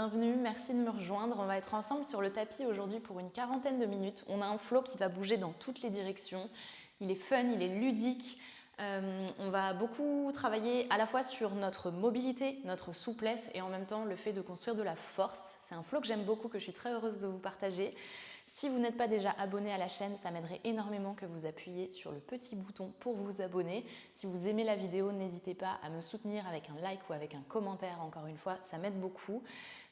Bienvenue, merci de me rejoindre. On va être ensemble sur le tapis aujourd'hui pour une quarantaine de minutes. On a un flow qui va bouger dans toutes les directions. Il est fun, il est ludique. On va beaucoup travailler à la fois sur notre mobilité, notre souplesse et en même temps le fait de construire de la force. C'est un flow que j'aime beaucoup, que je suis très heureuse de vous partager. Si vous n'êtes pas déjà abonné à la chaîne, ça m'aiderait énormément que vous appuyiez sur le petit bouton pour vous abonner. Si vous aimez la vidéo, n'hésitez pas à me soutenir avec un like ou avec un commentaire. Encore une fois, ça m'aide beaucoup.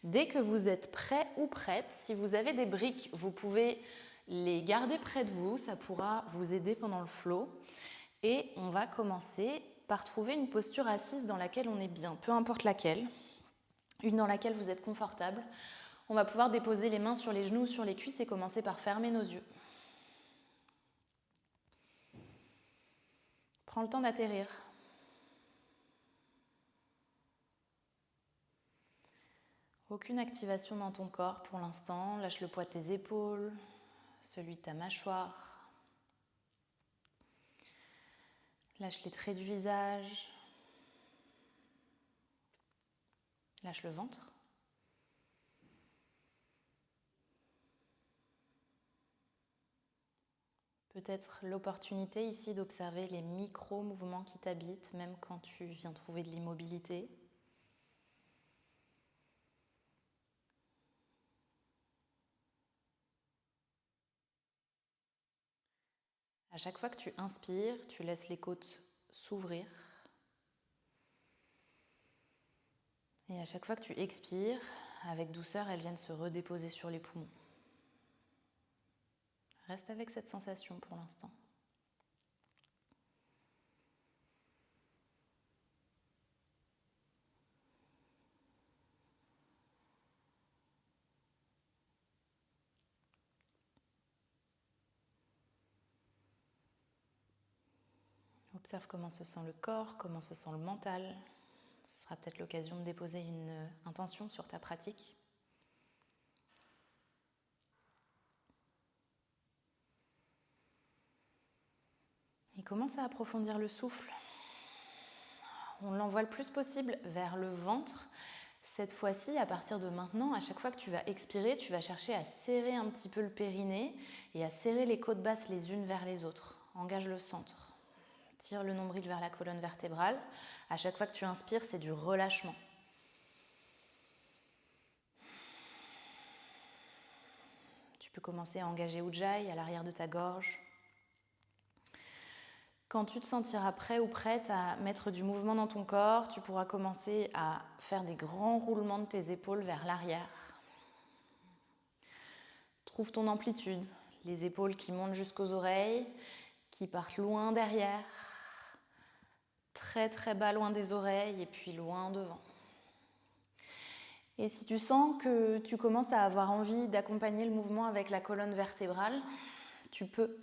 Dès que vous êtes prêt ou prête, si vous avez des briques, vous pouvez les garder près de vous. Ça pourra vous aider pendant le flow. Et on va commencer par trouver une posture assise dans laquelle on est bien, peu importe laquelle. Une dans laquelle vous êtes confortable. On va pouvoir déposer les mains sur les genoux, sur les cuisses et commencer par fermer nos yeux. Prends le temps d'atterrir. Aucune activation dans ton corps pour l'instant. Lâche le poids de tes épaules, celui de ta mâchoire. Lâche les traits du visage. Lâche le ventre. Peut-être l'opportunité ici d'observer les micro-mouvements qui t'habitent, même quand tu viens trouver de l'immobilité. À chaque fois que tu inspires, tu laisses les côtes s'ouvrir. Et à chaque fois que tu expires, avec douceur, elles viennent se redéposer sur les poumons. Reste avec cette sensation pour l'instant. Observe comment se sent le corps, comment se sent le mental. Ce sera peut-être l'occasion de déposer une intention sur ta pratique. Et commence à approfondir le souffle. On l'envoie le plus possible vers le ventre. Cette fois-ci, à partir de maintenant, à chaque fois que tu vas expirer, tu vas chercher à serrer un petit peu le périnée et à serrer les côtes basses les unes vers les autres. Engage le centre. Tire le nombril vers la colonne vertébrale. À chaque fois que tu inspires, c'est du relâchement. Tu peux commencer à engager Ujjayi à l'arrière de ta gorge. Quand tu te sentiras prêt ou prête à mettre du mouvement dans ton corps, tu pourras commencer à faire des grands roulements de tes épaules vers l'arrière. Trouve ton amplitude, les épaules qui montent jusqu'aux oreilles, qui partent loin derrière, très très bas loin des oreilles et puis loin devant. Et si tu sens que tu commences à avoir envie d'accompagner le mouvement avec la colonne vertébrale, tu peux.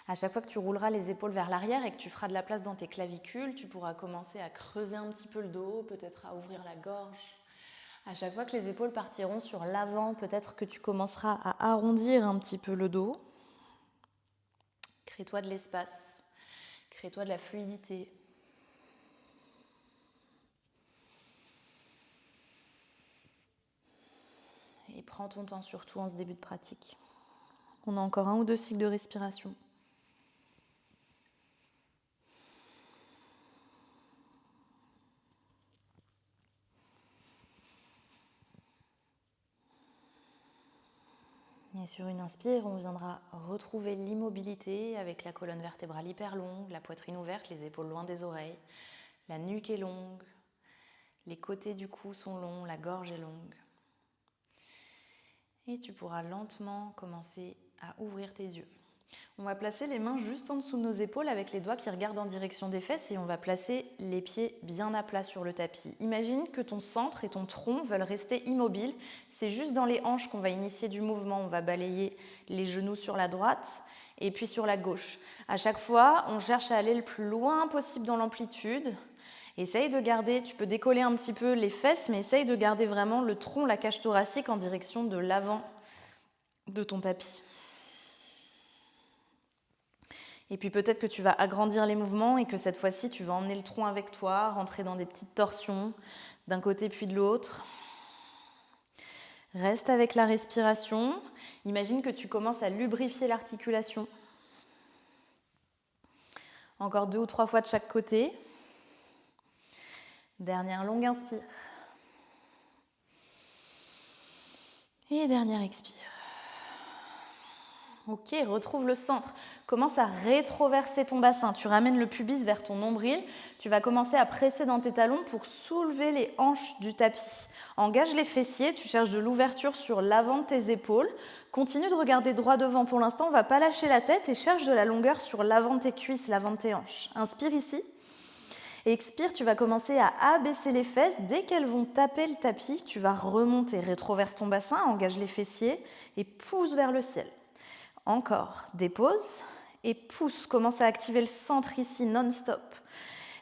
À chaque fois que tu rouleras les épaules vers l'arrière et que tu feras de la place dans tes clavicules, tu pourras commencer à creuser un petit peu le dos, peut-être à ouvrir la gorge. À chaque fois que les épaules partiront sur l'avant, peut-être que tu commenceras à arrondir un petit peu le dos. Crée-toi de l'espace, crée-toi de la fluidité. Et prends ton temps, surtout en ce début de pratique. On a encore 1 ou 2 cycles de respiration. Et sur une inspire, on viendra retrouver l'immobilité avec la colonne vertébrale hyper longue, la poitrine ouverte, les épaules loin des oreilles. La nuque est longue, les côtés du cou sont longs, la gorge est longue. Et tu pourras lentement commencer à ouvrir tes yeux. On va placer les mains juste en dessous de nos épaules avec les doigts qui regardent en direction des fesses et on va placer les pieds bien à plat sur le tapis. Imagine que ton centre et ton tronc veulent rester immobiles. C'est juste dans les hanches qu'on va initier du mouvement. On va balayer les genoux sur la droite et puis sur la gauche. À chaque fois, on cherche à aller le plus loin possible dans l'amplitude. Essaye de garder, tu peux décoller un petit peu les fesses, mais essaye de garder vraiment le tronc, la cage thoracique en direction de l'avant de ton tapis. Et puis peut-être que tu vas agrandir les mouvements et que cette fois-ci, tu vas emmener le tronc avec toi, rentrer dans des petites torsions d'un côté puis de l'autre. Reste avec la respiration. Imagine que tu commences à lubrifier l'articulation. Encore 2 ou 3 fois de chaque côté. Dernière longue inspire. Et dernière expire. Ok, retrouve le centre. Commence à rétroverser ton bassin. Tu ramènes le pubis vers ton nombril. Tu vas commencer à presser dans tes talons pour soulever les hanches du tapis. Engage les fessiers. Tu cherches de l'ouverture sur l'avant de tes épaules. Continue de regarder droit devant pour l'instant. On ne va pas lâcher la tête et cherche de la longueur sur l'avant de tes cuisses, l'avant de tes hanches. Inspire ici. Et expire, tu vas commencer à abaisser les fesses. Dès qu'elles vont taper le tapis, tu vas remonter. Rétroverse ton bassin, engage les fessiers et pousse vers le ciel. Encore, dépose et pousse. Commence à activer le centre ici non-stop.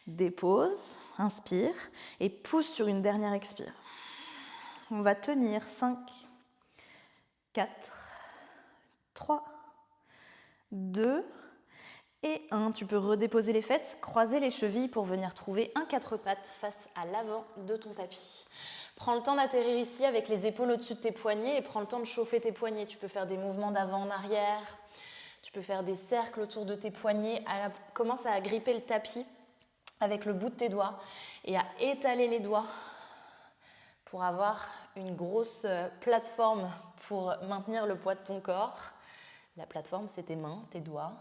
Dépose, inspire et pousse sur une dernière expire. On va tenir 5, 4, 3, 2 et 1. Tu peux redéposer les fesses, croiser les chevilles pour venir trouver un 4 pattes face à l'avant de ton tapis. Prends le temps d'atterrir ici avec les épaules au-dessus de tes poignets et prends le temps de chauffer tes poignets. Tu peux faire des mouvements d'avant en arrière, tu peux faire des cercles autour de tes poignets. Commence à agripper le tapis avec le bout de tes doigts et à étaler les doigts pour avoir une grosse plateforme pour maintenir le poids de ton corps. La plateforme, c'est tes mains, tes doigts.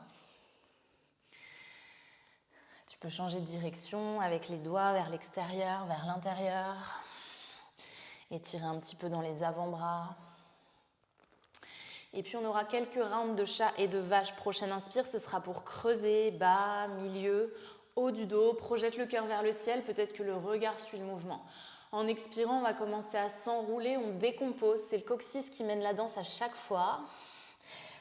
Tu peux changer de direction avec les doigts vers l'extérieur, vers l'intérieur. Étirer un petit peu dans les avant-bras. Et puis on aura quelques rounds de chat et de vache. Prochaine inspire, ce sera pour creuser, bas, milieu, haut du dos. Projette le cœur vers le ciel, peut-être que le regard suit le mouvement. En expirant, on va commencer à s'enrouler, on décompose. C'est le coccyx qui mène la danse à chaque fois.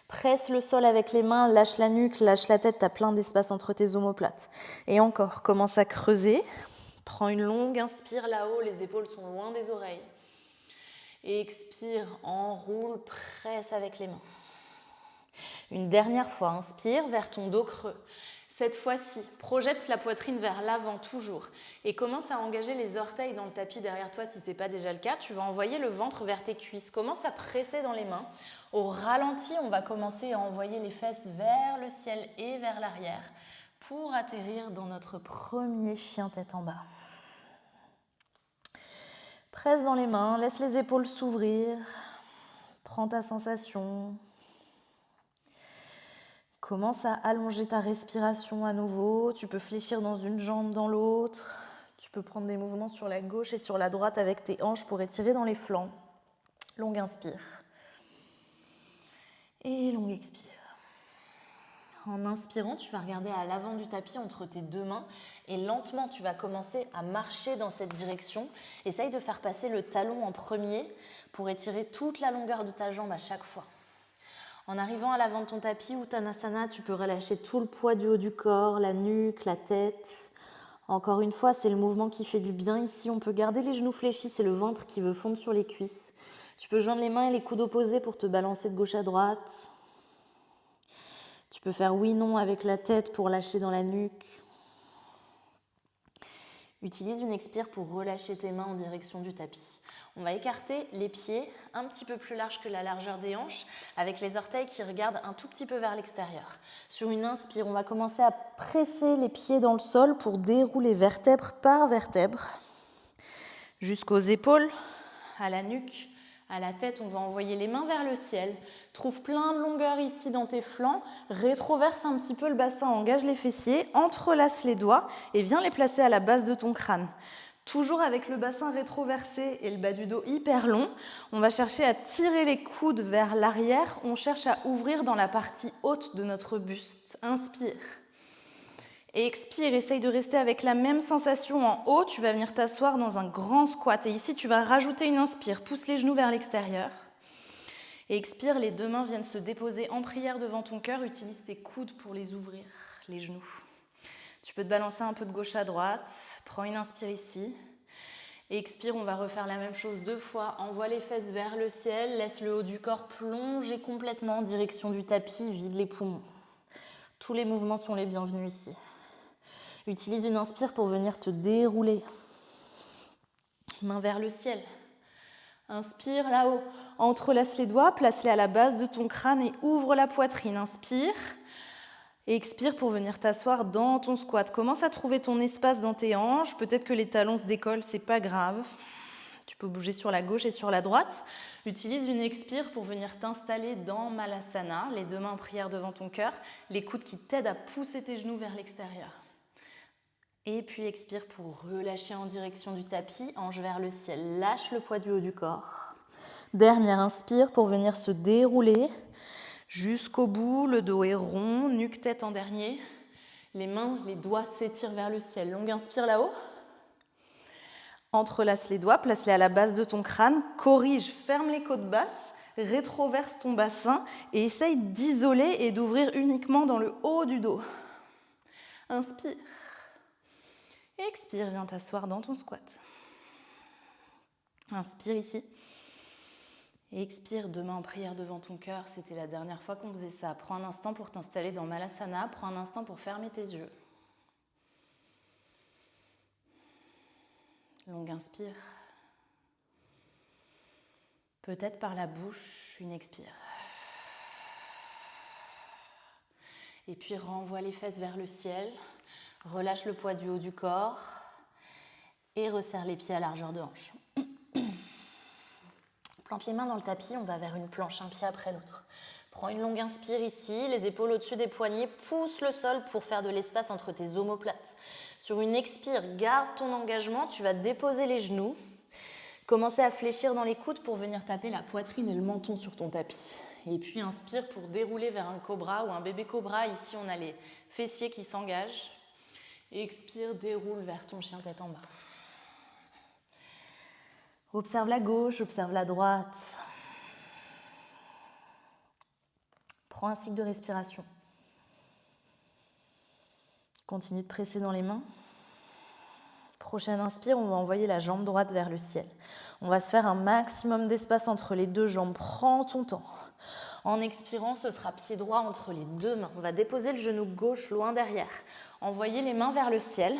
Presse le sol avec les mains, lâche la nuque, lâche la tête, tu as plein d'espace entre tes omoplates. Et encore, commence à creuser. Prends une longue inspire là-haut, les épaules sont loin des oreilles. Et expire, enroule, presse avec les mains. Une dernière fois, inspire vers ton dos creux. Cette fois-ci, projette la poitrine vers l'avant toujours et commence à engager les orteils dans le tapis derrière toi si ce n'est pas déjà le cas. Tu vas envoyer le ventre vers tes cuisses. Commence à presser dans les mains. Au ralenti, on va commencer à envoyer les fesses vers le ciel et vers l'arrière pour atterrir dans notre premier chien tête en bas. Presse dans les mains, laisse les épaules s'ouvrir. Prends ta sensation. Commence à allonger ta respiration à nouveau. Tu peux fléchir dans une jambe, dans l'autre. Tu peux prendre des mouvements sur la gauche et sur la droite avec tes hanches pour étirer dans les flancs. Longue inspire. Et longue expire. En inspirant, tu vas regarder à l'avant du tapis entre tes deux mains et lentement, tu vas commencer à marcher dans cette direction. Essaye de faire passer le talon en premier pour étirer toute la longueur de ta jambe à chaque fois. En arrivant à l'avant de ton tapis, Uttanasana, tu peux relâcher tout le poids du haut du corps, la nuque, la tête. Encore une fois, c'est le mouvement qui fait du bien. Ici, on peut garder les genoux fléchis, c'est le ventre qui veut fondre sur les cuisses. Tu peux joindre les mains et les coudes opposés pour te balancer de gauche à droite. Tu peux faire oui-non avec la tête pour lâcher dans la nuque. Utilise une expire pour relâcher tes mains en direction du tapis. On va écarter les pieds un petit peu plus larges que la largeur des hanches avec les orteils qui regardent un tout petit peu vers l'extérieur. Sur une inspire, on va commencer à presser les pieds dans le sol pour dérouler vertèbre par vertèbre jusqu'aux épaules, à la nuque. À la tête, on va envoyer les mains vers le ciel. Trouve plein de longueur ici dans tes flancs. Rétroverse un petit peu le bassin, engage les fessiers, entrelace les doigts et viens les placer à la base de ton crâne. Toujours avec le bassin rétroversé et le bas du dos hyper long, on va chercher à tirer les coudes vers l'arrière. On cherche à ouvrir dans la partie haute de notre buste. Inspire. Et expire, essaye de rester avec la même sensation en haut. Tu vas venir t'asseoir dans un grand squat. Et ici, tu vas rajouter une inspire. Pousse les genoux vers l'extérieur. Et expire, les deux mains viennent se déposer en prière devant ton cœur. Utilise tes coudes pour les ouvrir, les genoux. Tu peux te balancer un peu de gauche à droite. Prends une inspire ici. Et expire, on va refaire la même chose 2 fois. Envoie les fesses vers le ciel. Laisse le haut du corps plonger complètement en direction du tapis. Vide les poumons. Tous les mouvements sont les bienvenus ici. Utilise une inspire pour venir te dérouler. Main vers le ciel. Inspire là-haut. Entrelace les doigts, place-les à la base de ton crâne et ouvre la poitrine. Inspire. Et expire pour venir t'asseoir dans ton squat. Commence à trouver ton espace dans tes hanches. Peut-être que les talons se décollent, c'est pas grave. Tu peux bouger sur la gauche et sur la droite. Utilise une expire pour venir t'installer dans Malasana, les deux mains en prière devant ton cœur, les coudes qui t'aident à pousser tes genoux vers l'extérieur. Et puis expire pour relâcher en direction du tapis, hanche vers le ciel. Lâche le poids du haut du corps. Dernière inspire pour venir se dérouler jusqu'au bout. Le dos est rond, nuque tête en dernier. Les mains, les doigts s'étirent vers le ciel. Longue inspire là-haut. Entrelace les doigts, place-les à la base de ton crâne, corrige, ferme les côtes basses, rétroverse ton bassin et essaye d'isoler et d'ouvrir uniquement dans le haut du dos. Inspire. Expire, viens t'asseoir dans ton squat. Inspire ici. Expire, deux mains en prière devant ton cœur. C'était la dernière fois qu'on faisait ça. Prends un instant pour t'installer dans Malasana. Prends un instant pour fermer tes yeux. Longue inspire. Peut-être par la bouche, une expire. Et puis renvoie les fesses vers le ciel. Relâche le poids du haut du corps. Et resserre les pieds à largeur de hanche. Plante les mains dans le tapis, on va vers une planche, un pied après l'autre. Prends une longue inspire ici, les épaules au-dessus des poignets, pousse le sol pour faire de l'espace entre tes omoplates. Sur une expire, garde ton engagement, tu vas déposer les genoux. Commencer à fléchir dans les coudes pour venir taper la poitrine et le menton sur ton tapis. Et puis inspire pour dérouler vers un cobra ou un bébé cobra. Ici, on a les fessiers qui s'engagent. Expire, déroule vers ton chien tête en bas. Observe la gauche, observe la droite. Prends un cycle de respiration. Continue de presser dans les mains. Prochaine inspire, on va envoyer la jambe droite vers le ciel. On va se faire un maximum d'espace entre les deux jambes. Prends ton temps. En expirant, ce sera pied droit entre les deux mains. On va déposer le genou gauche loin derrière. Envoyer les mains vers le ciel.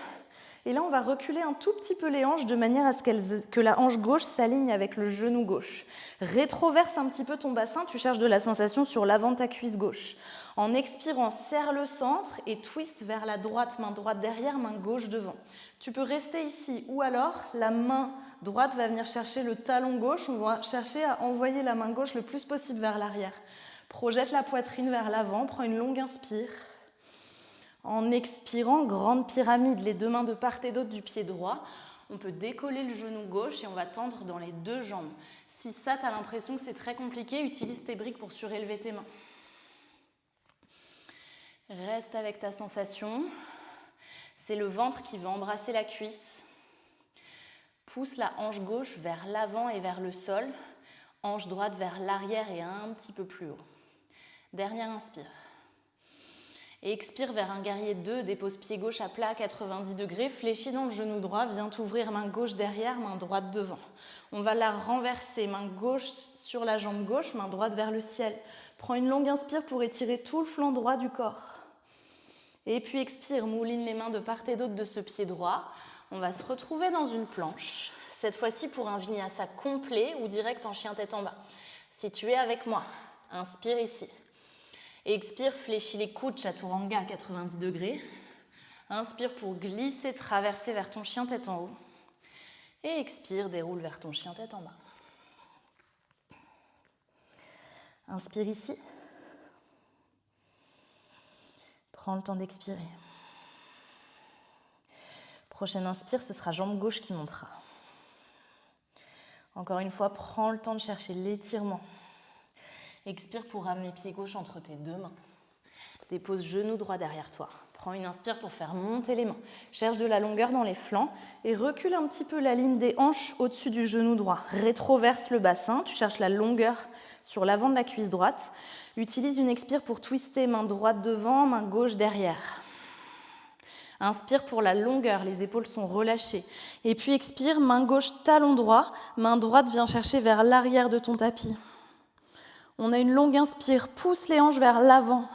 Et là, on va reculer un tout petit peu les hanches de manière à ce que la hanche gauche s'aligne avec le genou gauche. Rétroverse un petit peu ton bassin, tu cherches de la sensation sur l'avant de ta cuisse gauche. En expirant, serre le centre et twist vers la droite, main droite derrière, main gauche devant. Tu peux rester ici ou alors la main droite va venir chercher le talon gauche, on va chercher à envoyer la main gauche le plus possible vers l'arrière. Projette la poitrine vers l'avant, prends une longue inspire. En expirant, grande pyramide, les deux mains de part et d'autre du pied droit. On peut décoller le genou gauche et on va tendre dans les deux jambes. Si ça, tu as l'impression que c'est très compliqué, utilise tes briques pour surélever tes mains. Reste avec ta sensation. C'est le ventre qui va embrasser la cuisse. Pousse la hanche gauche vers l'avant et vers le sol. Hanche droite vers l'arrière et un petit peu plus haut. Dernière inspire. Et expire vers un guerrier 2, dépose pied gauche à plat à 90 degrés, fléchis dans le genou droit, viens t'ouvrir main gauche derrière, main droite devant. On va la renverser, main gauche sur la jambe gauche, main droite vers le ciel. Prends une longue inspire pour étirer tout le flanc droit du corps. Et puis expire, mouline les mains de part et d'autre de ce pied droit. On va se retrouver dans une planche, cette fois-ci pour un vinyasa complet ou direct en chien tête en bas. Si tu es avec moi, inspire ici. Expire, fléchis les coudes, chaturanga à 90 degrés. Inspire pour glisser, traverser vers ton chien tête en haut. Et expire, déroule vers ton chien tête en bas. Inspire ici. Prends le temps d'expirer. Prochaine inspire, ce sera jambe gauche qui montera. Encore une fois, prends le temps de chercher l'étirement. Expire pour ramener pied gauche entre tes deux mains. Dépose genou droit derrière toi. Prends une inspire pour faire monter les mains. Cherche de la longueur dans les flancs et recule un petit peu la ligne des hanches au-dessus du genou droit. Rétroverse le bassin. Tu cherches la longueur sur l'avant de la cuisse droite. Utilise une expire pour twister main droite devant, main gauche derrière. Inspire pour la longueur, les épaules sont relâchées. Et puis expire, main gauche talon droit, main droite vient chercher vers l'arrière de ton tapis. On a une longue inspire, pousse les hanches vers l'avant.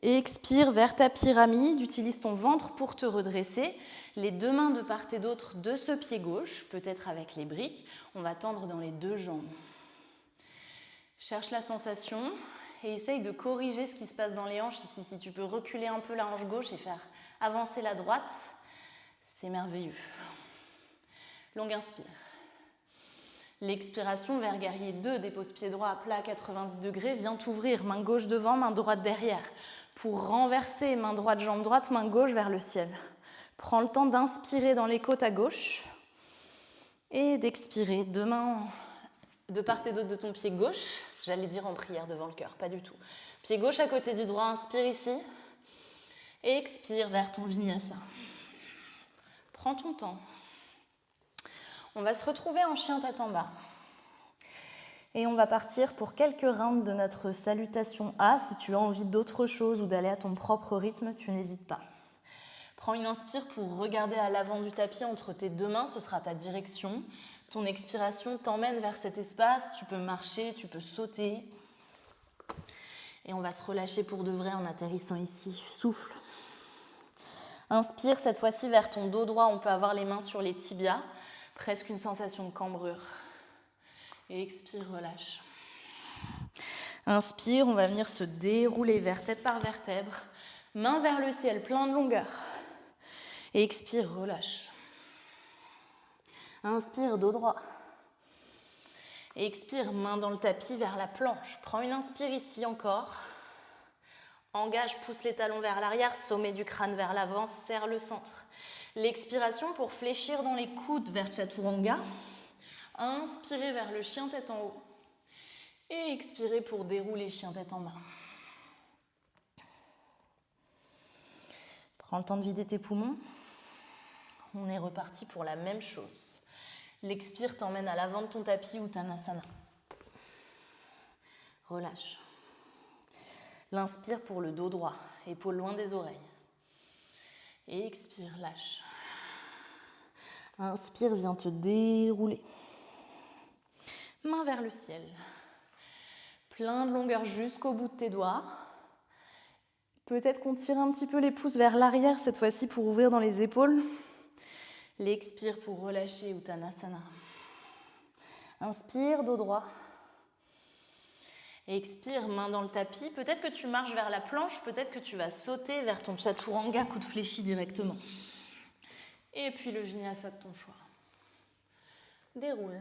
Expire vers ta pyramide, utilise ton ventre pour te redresser. Les deux mains de part et d'autre de ce pied gauche, peut-être avec les briques. On va tendre dans les deux jambes. Cherche la sensation et essaye de corriger ce qui se passe dans les hanches. Ici, si tu peux reculer un peu la hanche gauche et faire avancer la droite, c'est merveilleux. Longue inspire. L'expiration vers guerrier 2, dépose pied droit à plat à 90 degrés, viens t'ouvrir, main gauche devant, main droite derrière. Pour renverser, main droite, jambe droite, main gauche vers le ciel. Prends le temps d'inspirer dans les côtes à gauche et d'expirer, deux mains de part et d'autre de ton pied gauche. J'allais dire en prière devant le cœur, pas du tout. Pied gauche à côté du droit, inspire ici. Et expire vers ton vinyasa. Prends ton temps. On va se retrouver en chien tête en bas. Et on va partir pour quelques rounds de notre salutation A. Si tu as envie d'autre chose ou d'aller à ton propre rythme, tu n'hésites pas. Prends une inspire pour regarder à l'avant du tapis entre tes deux mains, ce sera ta direction. Ton expiration t'emmène vers cet espace, tu peux marcher, tu peux sauter. Et on va se relâcher pour de vrai en atterrissant ici. Souffle. Inspire cette fois-ci vers ton dos droit, on peut avoir les mains sur les tibias, presque une sensation de cambrure. Et expire, relâche. Inspire, on va venir se dérouler vertèbre par vertèbre. Main vers le ciel, plein de longueur. Et expire, relâche. Inspire, dos droit. Et expire, main dans le tapis vers la planche. Prends une inspire ici encore. Engage, pousse les talons vers l'arrière, sommet du crâne vers l'avant, serre le centre. L'expiration pour fléchir dans les coudes vers Chaturanga. Inspirez vers le chien tête en haut. Et expirez pour dérouler chien tête en bas. Prends le temps de vider tes poumons. On est reparti pour la même chose. L'expire t'emmène à l'avant de ton tapis ou Uttanasana. Relâche. L'inspire pour le dos droit, épaules loin des oreilles. Et expire, lâche. Inspire, viens te dérouler. Main vers le ciel. Plein de longueur jusqu'au bout de tes doigts. Peut-être qu'on tire un petit peu les pouces vers l'arrière cette fois-ci pour ouvrir dans les épaules. L'expire pour relâcher Uttanasana. Inspire, dos droit. Expire, main dans le tapis. Peut-être que tu marches vers la planche, peut-être que tu vas sauter vers ton Chaturanga, coude fléchi directement. Et puis le vinyasa de ton choix. Déroule.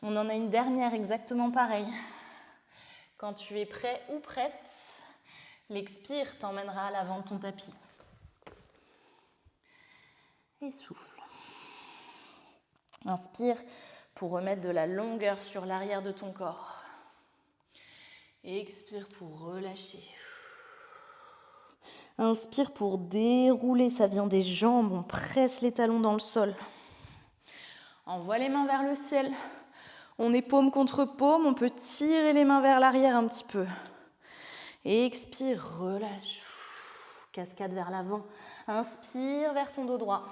On en a une dernière exactement pareille. Quand tu es prêt ou prête, l'expire t'emmènera à l'avant de ton tapis. Et souffle. Inspire pour remettre de la longueur sur l'arrière de ton corps. Et expire pour relâcher. Inspire pour dérouler, ça vient des jambes, on presse les talons dans le sol. Envoie les mains vers le ciel. On est paume contre paume, on peut tirer les mains vers l'arrière un petit peu. Et expire, relâche. Cascade vers l'avant. Inspire vers ton dos droit.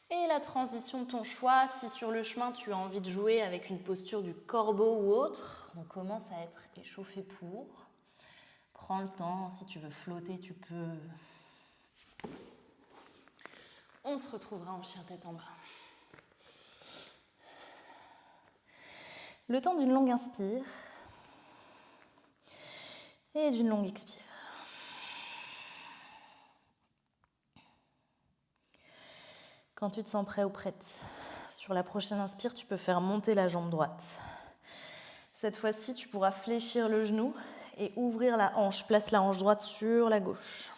Et la transition de ton choix, si sur le chemin tu as envie de jouer avec une posture du corbeau ou autre, on commence à être échauffé pour. Prends le temps, si tu veux flotter, tu peux. On se retrouvera en chien tête en bas. Le temps d'une longue inspire et d'une longue expire. Quand tu te sens prêt ou prête, sur la prochaine inspire, tu peux faire monter la jambe droite. Cette fois-ci, tu pourras fléchir le genou et ouvrir la hanche. Place la hanche droite sur la gauche.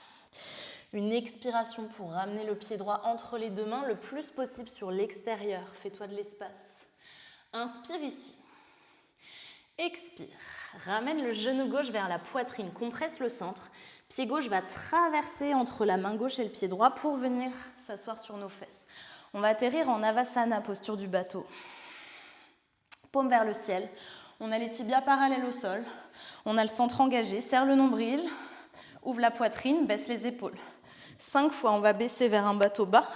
Une expiration pour ramener le pied droit entre les deux mains, le plus possible sur l'extérieur. Fais-toi de l'espace. Inspire ici. Expire. Ramène le genou gauche vers la poitrine. Compresse le centre. Pied gauche va traverser entre la main gauche et le pied droit pour venir s'asseoir sur nos fesses. On va atterrir en Avasana, posture du bateau. Paume vers le ciel. On a les tibias parallèles au sol. On a le centre engagé. Serre le nombril. Ouvre la poitrine. Baisse les épaules. 5 fois, on va baisser vers un bateau bas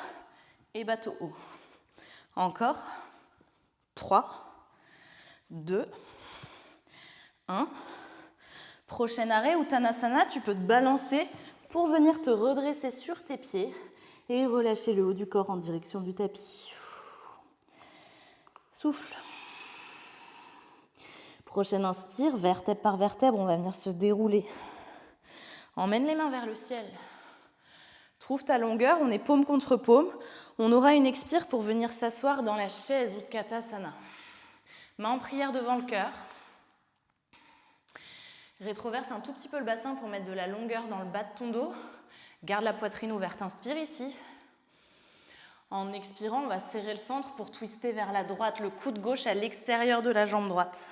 et bateau haut. Encore. 3, 2, 1. Prochain arrêt, Uttanasana, tu peux te balancer pour venir te redresser sur tes pieds et relâcher le haut du corps en direction du tapis. Souffle. Prochaine inspire, vertèbre par vertèbre, on va venir se dérouler. Emmène les mains vers le ciel. Trouve ta longueur, on est paume contre paume. On aura une expire pour venir s'asseoir dans la chaise Utkatasana. Main en prière devant le cœur. Rétroverse un tout petit peu le bassin pour mettre de la longueur dans le bas de ton dos. Garde la poitrine ouverte, inspire ici. En expirant, on va serrer le centre pour twister vers la droite, le coude gauche à l'extérieur de la jambe droite.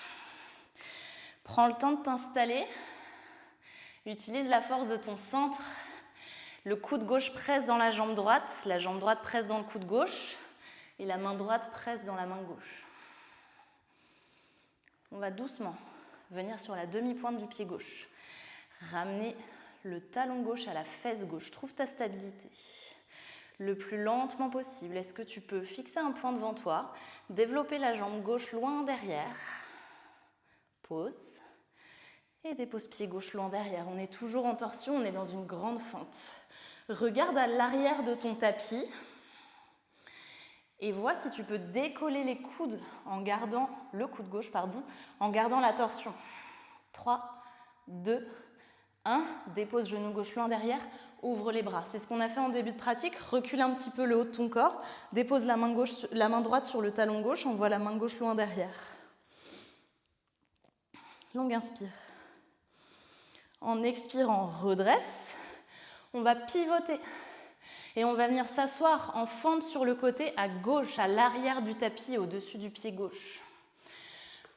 Prends le temps de t'installer. Utilise la force de ton centre. Le coude gauche presse dans la jambe droite presse dans le coude gauche et la main droite presse dans la main gauche. On va doucement venir sur la demi-pointe du pied gauche. Ramener le talon gauche à la fesse gauche. Trouve ta stabilité. Le plus lentement possible. Est-ce que tu peux fixer un point devant toi, développer la jambe gauche loin derrière. Pause. Et dépose pied gauche loin derrière. On est toujours en torsion, on est dans une grande fente. Regarde à l'arrière de ton tapis et vois si tu peux décoller les coudes en gardant le coude gauche, en gardant la torsion. 3, 2, 1. Dépose genou gauche loin derrière, ouvre les bras. C'est ce qu'on a fait en début de pratique. Recule un petit peu le haut de ton corps, dépose la main droite sur le talon gauche, envoie la main gauche loin derrière. Longue inspire. En expirant, redresse. On va pivoter et on va venir s'asseoir en fente sur le côté à gauche, à l'arrière du tapis, au-dessus du pied gauche.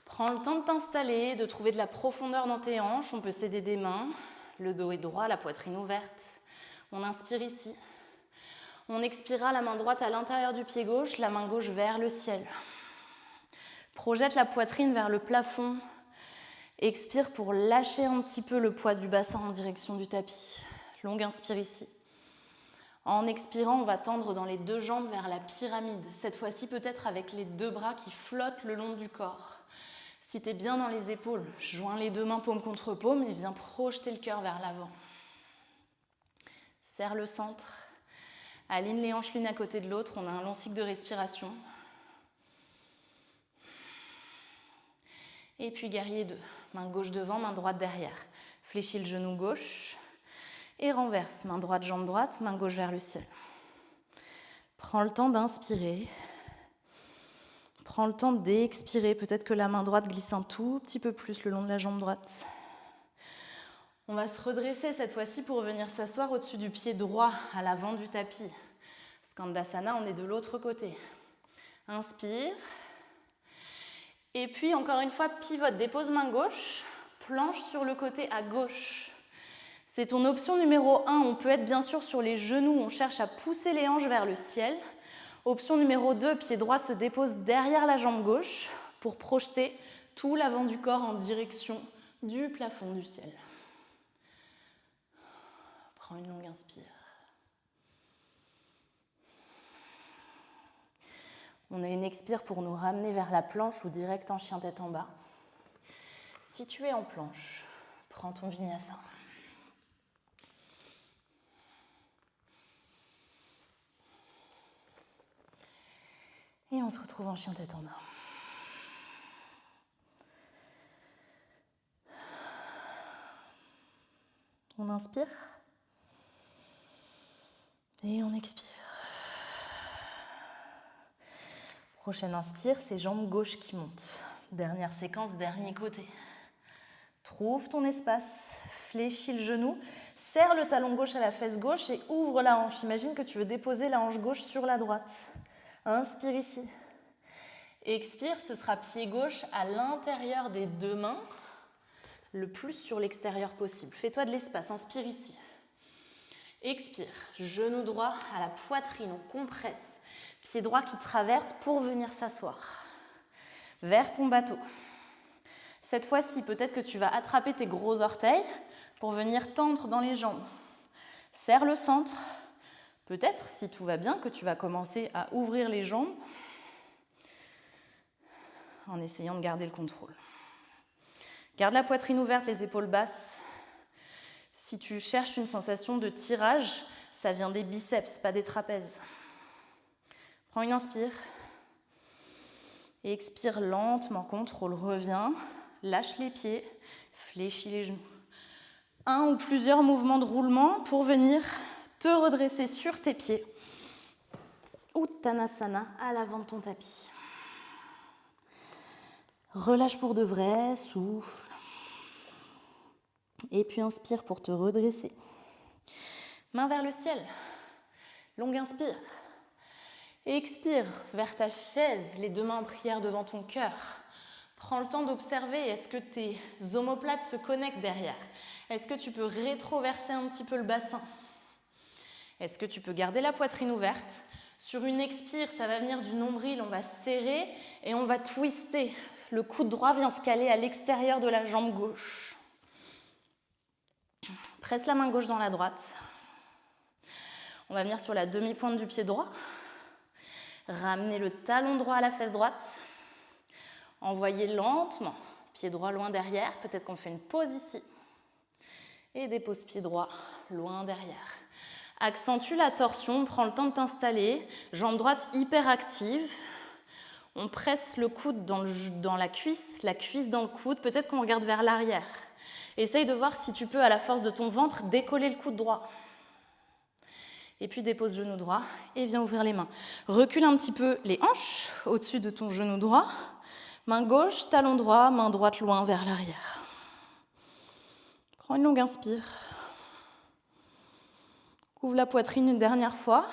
Prends le temps de t'installer, de trouver de la profondeur dans tes hanches. On peut s'aider des mains. Le dos est droit, la poitrine ouverte. On inspire ici. On expirera la main droite à l'intérieur du pied gauche, la main gauche vers le ciel. Projette la poitrine vers le plafond. Expire pour lâcher un petit peu le poids du bassin en direction du tapis. Longue inspire ici. En expirant, on va tendre dans les deux jambes vers la pyramide. Cette fois-ci, peut-être avec les deux bras qui flottent le long du corps. Si tu es bien dans les épaules, joins les deux mains paume contre paume et viens projeter le cœur vers l'avant. Serre le centre. Aligne les hanches l'une à côté de l'autre. On a un long cycle de respiration. Et puis guerrier 2. Main gauche devant, main droite derrière. Fléchis le genou gauche. Et renverse, main droite, jambe droite, main gauche vers le ciel. Prends le temps d'inspirer. Prends le temps d'expirer. Peut-être que la main droite glisse un tout petit peu plus le long de la jambe droite. On va se redresser cette fois-ci pour venir s'asseoir au-dessus du pied droit, à l'avant du tapis. Skandasana, on est de l'autre côté. Inspire. Et puis, encore une fois, pivote. Dépose main gauche, planche sur le côté à gauche. C'est ton option numéro 1. On peut être bien sûr sur les genoux. On cherche à pousser les hanches vers le ciel. Option numéro 2, pied droit se dépose derrière la jambe gauche pour projeter tout l'avant du corps en direction du plafond du ciel. Prends une longue inspire. On a une expire pour nous ramener vers la planche ou direct en chien tête en bas. Si tu es en planche, prends ton vinyasa. Et on se retrouve en chien tête en bas. On inspire. Et on expire. Prochaine inspire, c'est jambe gauche qui monte. Dernière séquence, dernier côté. Trouve ton espace, fléchis le genou, serre le talon gauche à la fesse gauche et ouvre la hanche. Imagine que tu veux déposer la hanche gauche sur la droite. Inspire ici. Expire, ce sera pied gauche à l'intérieur des deux mains, le plus sur l'extérieur possible. Fais-toi de l'espace, inspire ici. Expire, genou droit à la poitrine, on compresse. Pied droit qui traverse pour venir s'asseoir. Vers ton bateau. Cette fois-ci, peut-être que tu vas attraper tes gros orteils pour venir tendre dans les jambes. Serre le centre. Peut-être, si tout va bien, que tu vas commencer à ouvrir les jambes en essayant de garder le contrôle. Garde la poitrine ouverte, les épaules basses. Si tu cherches une sensation de tirage, ça vient des biceps, pas des trapèzes. Prends une inspire. Et expire lentement, contrôle, reviens. Lâche les pieds, fléchis les genoux. Un ou plusieurs mouvements de roulement pour venir te redresser sur tes pieds. Uttanasana à l'avant de ton tapis. Relâche pour de vrai, souffle. Et puis inspire pour te redresser. Main vers le ciel. Longue inspire. Expire vers ta chaise, les deux mains en prière devant ton cœur. Prends le temps d'observer, est-ce que tes omoplates se connectent derrière? Est-ce que tu peux rétroverser un petit peu le bassin? Est-ce que tu peux garder la poitrine ouverte? Sur une expire, ça va venir du nombril, on va serrer et on va twister. Le coude droit vient se caler à l'extérieur de la jambe gauche. Presse la main gauche dans la droite. On va venir sur la demi-pointe du pied droit. Ramener le talon droit à la fesse droite. Envoyez lentement, pied droit loin derrière. Peut-être qu'on fait une pause ici. Et dépose pied droit loin derrière. Accentue la torsion, prends le temps de t'installer. Jambe droite hyper active. On presse le coude dans la cuisse dans le coude. Peut-être qu'on regarde vers l'arrière. Essaye de voir si tu peux, à la force de ton ventre, décoller le coude droit. Et puis dépose genou droit et viens ouvrir les mains. Recule un petit peu les hanches au-dessus de ton genou droit. Main gauche, talon droit, main droite loin vers l'arrière. Prends une longue inspire. Ouvre la poitrine une dernière fois.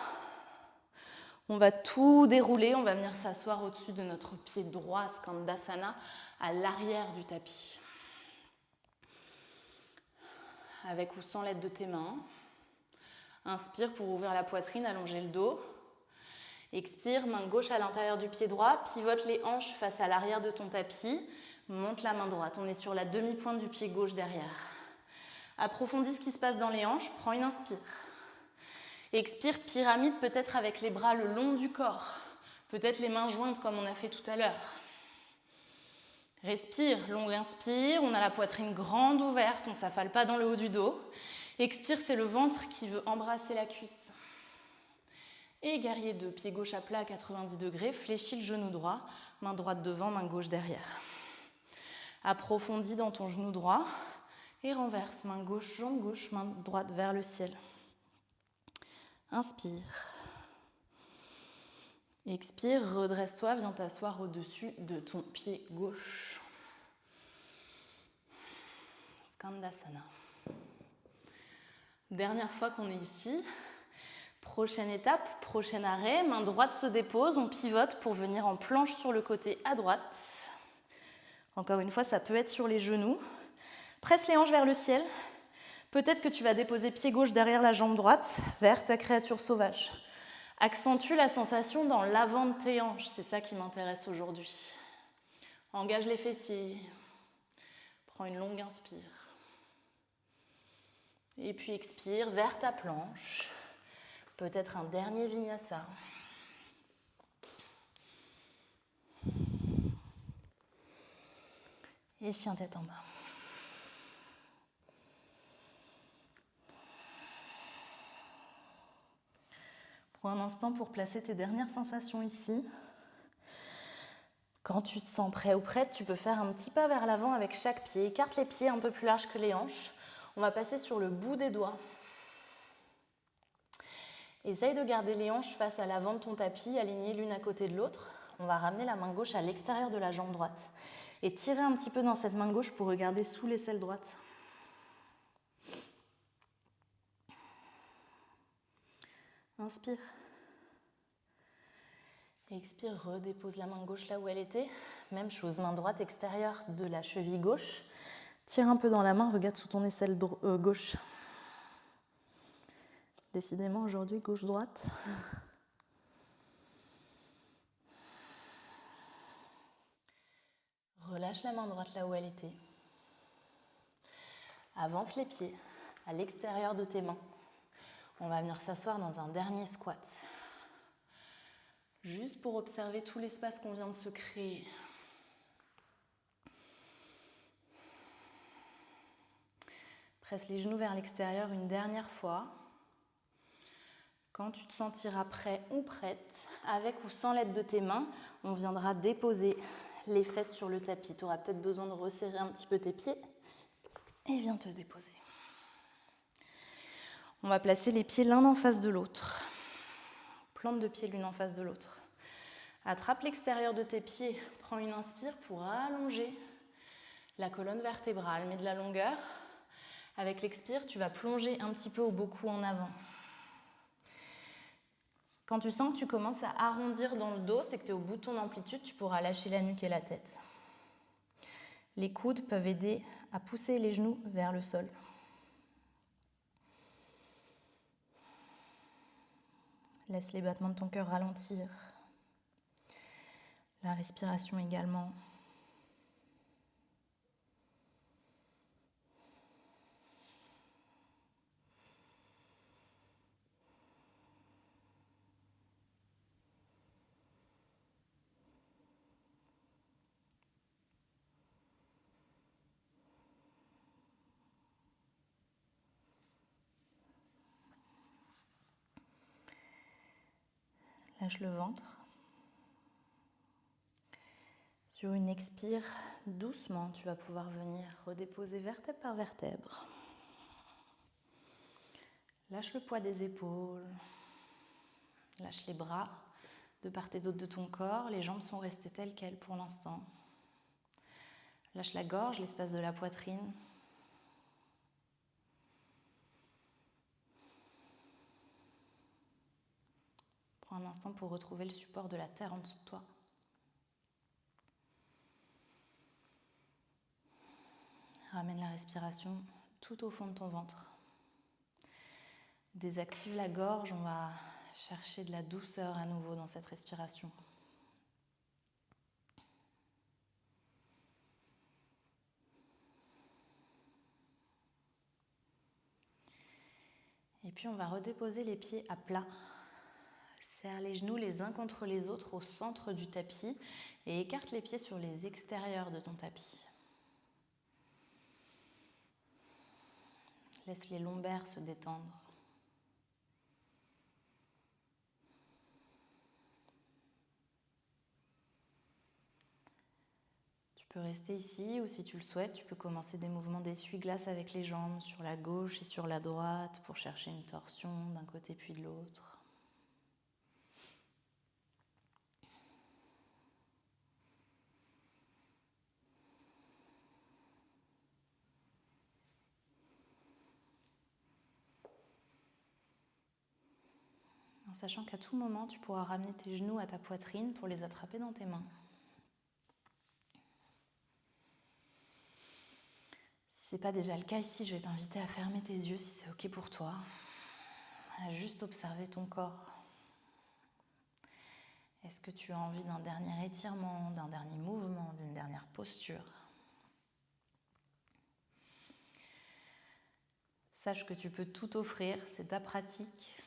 On va tout dérouler, on va venir s'asseoir au-dessus de notre pied droit, Skandasana, à l'arrière du tapis. Avec ou sans l'aide de tes mains. Inspire pour ouvrir la poitrine, allonger le dos. Expire, main gauche à l'intérieur du pied droit, pivote les hanches face à l'arrière de ton tapis, monte la main droite. On est sur la demi-pointe du pied gauche derrière. Approfondis ce qui se passe dans les hanches, prends une inspire. Expire, pyramide peut-être avec les bras le long du corps, peut-être les mains jointes comme on a fait tout à l'heure. Respire, longue inspire, on a la poitrine grande ouverte, on ne s'affale pas dans le haut du dos. Expire, c'est le ventre qui veut embrasser la cuisse. Et guerrier 2, pied gauche à plat à 90 degrés, fléchis le genou droit, main droite devant, main gauche derrière. Approfondis dans ton genou droit et renverse, main gauche, jambe gauche, main droite vers le ciel. Inspire. Expire, redresse-toi, viens t'asseoir au-dessus de ton pied gauche. Skandasana. Dernière fois qu'on est ici. Prochaine étape, prochain arrêt, main droite se dépose, on pivote pour venir en planche sur le côté à droite. Encore une fois, ça peut être sur les genoux. Presse les hanches vers le ciel. Peut-être que tu vas déposer pied gauche derrière la jambe droite, vers ta créature sauvage. Accentue la sensation dans l'avant de tes hanches, c'est ça qui m'intéresse aujourd'hui. Engage les fessiers. Prends une longue inspire. Et puis expire vers ta planche. Peut-être un dernier vinyasa. Et chien tête en bas. Prends un instant pour placer tes dernières sensations ici. Quand tu te sens prêt ou prête, tu peux faire un petit pas vers l'avant avec chaque pied. Écarte les pieds un peu plus larges que les hanches. On va passer sur le bout des doigts. Essaye de garder les hanches face à l'avant de ton tapis, alignées l'une à côté de l'autre. On va ramener la main gauche à l'extérieur de la jambe droite. Et tirer un petit peu dans cette main gauche pour regarder sous l'aisselle droite. Inspire. Expire, redépose la main gauche là où elle était. Même chose, main droite extérieure de la cheville gauche. Tire un peu dans la main, regarde sous ton aisselle gauche. Décidément aujourd'hui, gauche-droite. Relâche la main droite là où elle était. Avance les pieds à l'extérieur de tes mains. On va venir s'asseoir dans un dernier squat. Juste pour observer tout l'espace qu'on vient de se créer. Presse les genoux vers l'extérieur une dernière fois. Quand tu te sentiras prêt ou prête, avec ou sans l'aide de tes mains, on viendra déposer les fesses sur le tapis. Tu auras peut-être besoin de resserrer un petit peu tes pieds et viens te déposer. On va placer les pieds l'un en face de l'autre. Plante de pieds l'une en face de l'autre. Attrape l'extérieur de tes pieds, prends une inspire pour allonger la colonne vertébrale, mets de la longueur. Avec l'expire, tu vas plonger un petit peu au beau cou en avant. Quand tu sens que tu commences à arrondir dans le dos, c'est que tu es au bout de ton amplitude, tu pourras lâcher la nuque et la tête. Les coudes peuvent aider à pousser les genoux vers le sol. Laisse les battements de ton cœur ralentir. La respiration également. Lâche le ventre. Sur une expire, doucement, tu vas pouvoir venir redéposer vertèbre par vertèbre. Lâche le poids des épaules. Lâche les bras de part et d'autre de ton corps. Les jambes sont restées telles quelles pour l'instant. Lâche la gorge, l'espace de la poitrine. Prends un instant pour retrouver le support de la terre en dessous de toi. Ramène la respiration tout au fond de ton ventre. Désactive la gorge, on va chercher de la douceur à nouveau dans cette respiration. Et puis on va redéposer les pieds à plat. Serre les genoux les uns contre les autres au centre du tapis et écarte les pieds sur les extérieurs de ton tapis. Laisse les lombaires se détendre. Tu peux rester ici ou si tu le souhaites, tu peux commencer des mouvements d'essuie-glace avec les jambes sur la gauche et sur la droite pour chercher une torsion d'un côté puis de l'autre. En sachant qu'à tout moment, tu pourras ramener tes genoux à ta poitrine pour les attraper dans tes mains. Si ce n'est pas déjà le cas ici, je vais t'inviter à fermer tes yeux si c'est OK pour toi. À juste observer ton corps. Est-ce que tu as envie d'un dernier étirement, d'un dernier mouvement, d'une dernière posture ? Sache que tu peux tout offrir, c'est ta pratique.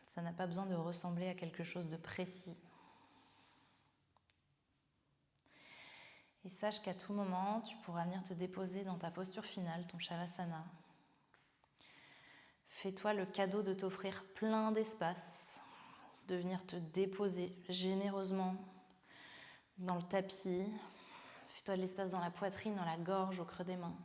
Ça n'a pas besoin de ressembler à quelque chose de précis. Et sache qu'à tout moment, tu pourras venir te déposer dans ta posture finale, ton Shavasana. Fais-toi le cadeau de t'offrir plein d'espace, de venir te déposer généreusement dans le tapis. Fais-toi de l'espace dans la poitrine, dans la gorge, au creux des mains.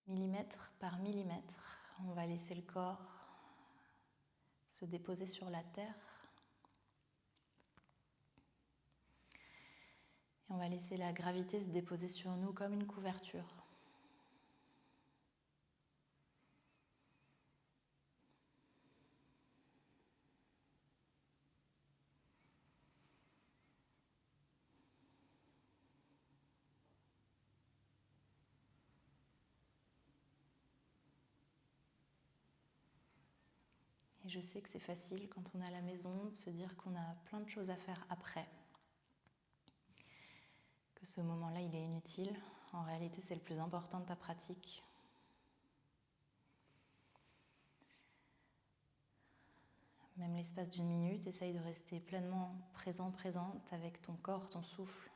Millimètre par millimètre, on va laisser le corps se déposer sur la terre. Et on va laisser la gravité se déposer sur nous comme une couverture. Et je sais que c'est facile quand on est à la maison de se dire qu'on a plein de choses à faire après. Que ce moment-là, il est inutile. En réalité, c'est le plus important de ta pratique. Même l'espace d'une minute, essaye de rester pleinement présent, présente avec ton corps, ton souffle.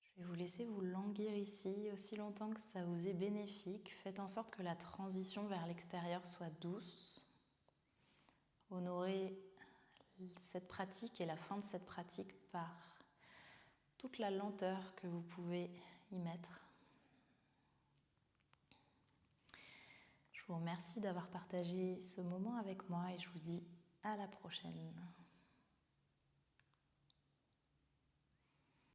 Je vais vous laisser vous languir ici aussi longtemps que ça vous est bénéfique. Faites en sorte que la transition vers l'extérieur soit douce. Honorez cette pratique et la fin de cette pratique par toute la lenteur que vous pouvez y mettre. Je vous remercie d'avoir partagé ce moment avec moi et je vous dis à la prochaine.